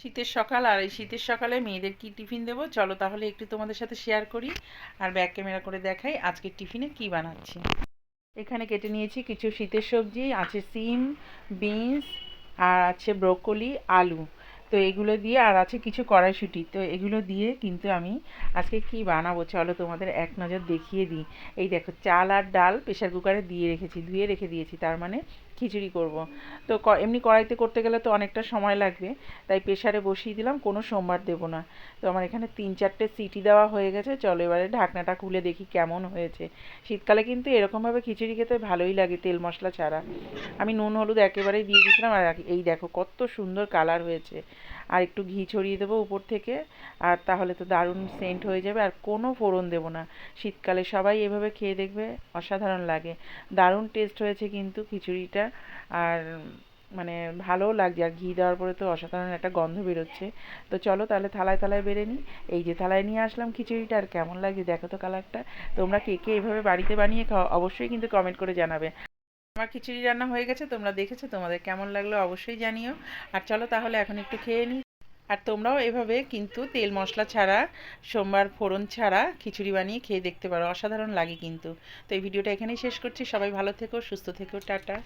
শীতের সকাল, আর এই শীতের সকালে মেয়েদের কি টিফিন দেবো চলো তাহলে একটু তোমাদের সাথে শেয়ার করি আর ব্যাক ক্যামেরা করে দেখাই আজকের টিফিনে কি বানাচ্ছি। এখানে কেটে নিয়েছি কিছু শীতের সবজি, আছে সিম, বিনস, আর আছে ব্রোকলি, আলু। তো এগুলো দিয়ে আর আছে কিছু কড়াইশুঁটি। তো এগুলো দিয়ে কিন্তু আমি আজকে কি বানাবো চলো তোমাদের এক নজর দেখিয়ে দিই। এই দেখো, চাল আর ডাল প্রেশার কুকারে দিয়ে রেখেছি, ধুয়ে রেখে দিয়েছি, তার মানে খিচুড়ি করব। তো এমনি কড়াইতে করতে গেলে তো অনেকটা সময় লাগবে, তাই প্রেশারে বসিয়ে দিলাম, কোনো সোমবার দেবো না। তো আমার এখানে 3-4টে সিটি দেওয়া হয়ে গেছে, চলো এবারে ঢাকনাটা খুলে দেখি কেমন হয়েছে। শীতকালে কিন্তু এরকমভাবে খিচুড়ি খেতে ভালোই লাগে, তেল মশলা ছাড়া। আমি নুন হলুদ একেবারেই দিয়ে দিয়েছিলাম, আর এই দেখো কত সুন্দর কালার হয়েছে। আর একটু ঘি ছড়িয়ে দেবো উপর থেকে, আর তাহলে তো দারুণ সেন্ট হয়ে যাবে। আর কোনো ফোড়ন দেবো না। শীতকালে সবাই এভাবে খেয়ে দেখবে, অসাধারণ লাগে। দারুণ টেস্ট হয়েছে কিন্তু খিচুড়িটা। আর মানে ভালোও লাগছে, আর ঘি দেওয়ার পরে তো অসাধারণ একটা গন্ধ বেরোচ্ছে। তো চলো তাহলে থালায় থালায় বেড়ে নিই। এই যে থালায় নিয়ে আসলাম খিচুড়িটা, আর কেমন লাগে দেখো তো কালারটা। তোমরা কে কে এভাবে বাড়িতে বানিয়ে খাও অবশ্যই কিন্তু কমেন্ট করে জানাবে। আমার খিচুড়ি রান্না হয়ে গেছে, তোমরা দেখেছো, তোমাদের কেমন লাগলো অবশ্যই জানিও। আর চলো তাহলে এখন একটু খেয়ে নিই। আর তোমরাও এভাবে কিন্তু তেল মশলা ছাড়া, সোমবার ফোড়ন ছাড়া খিচুড়ি বানিয়ে খেয়ে দেখতে পারো, অসাধারণ লাগে কিন্তু। তো এই ভিডিওটা এখানেই শেষ করছি। সবাই ভালো থেকো, সুস্থ থেকো, টাটা।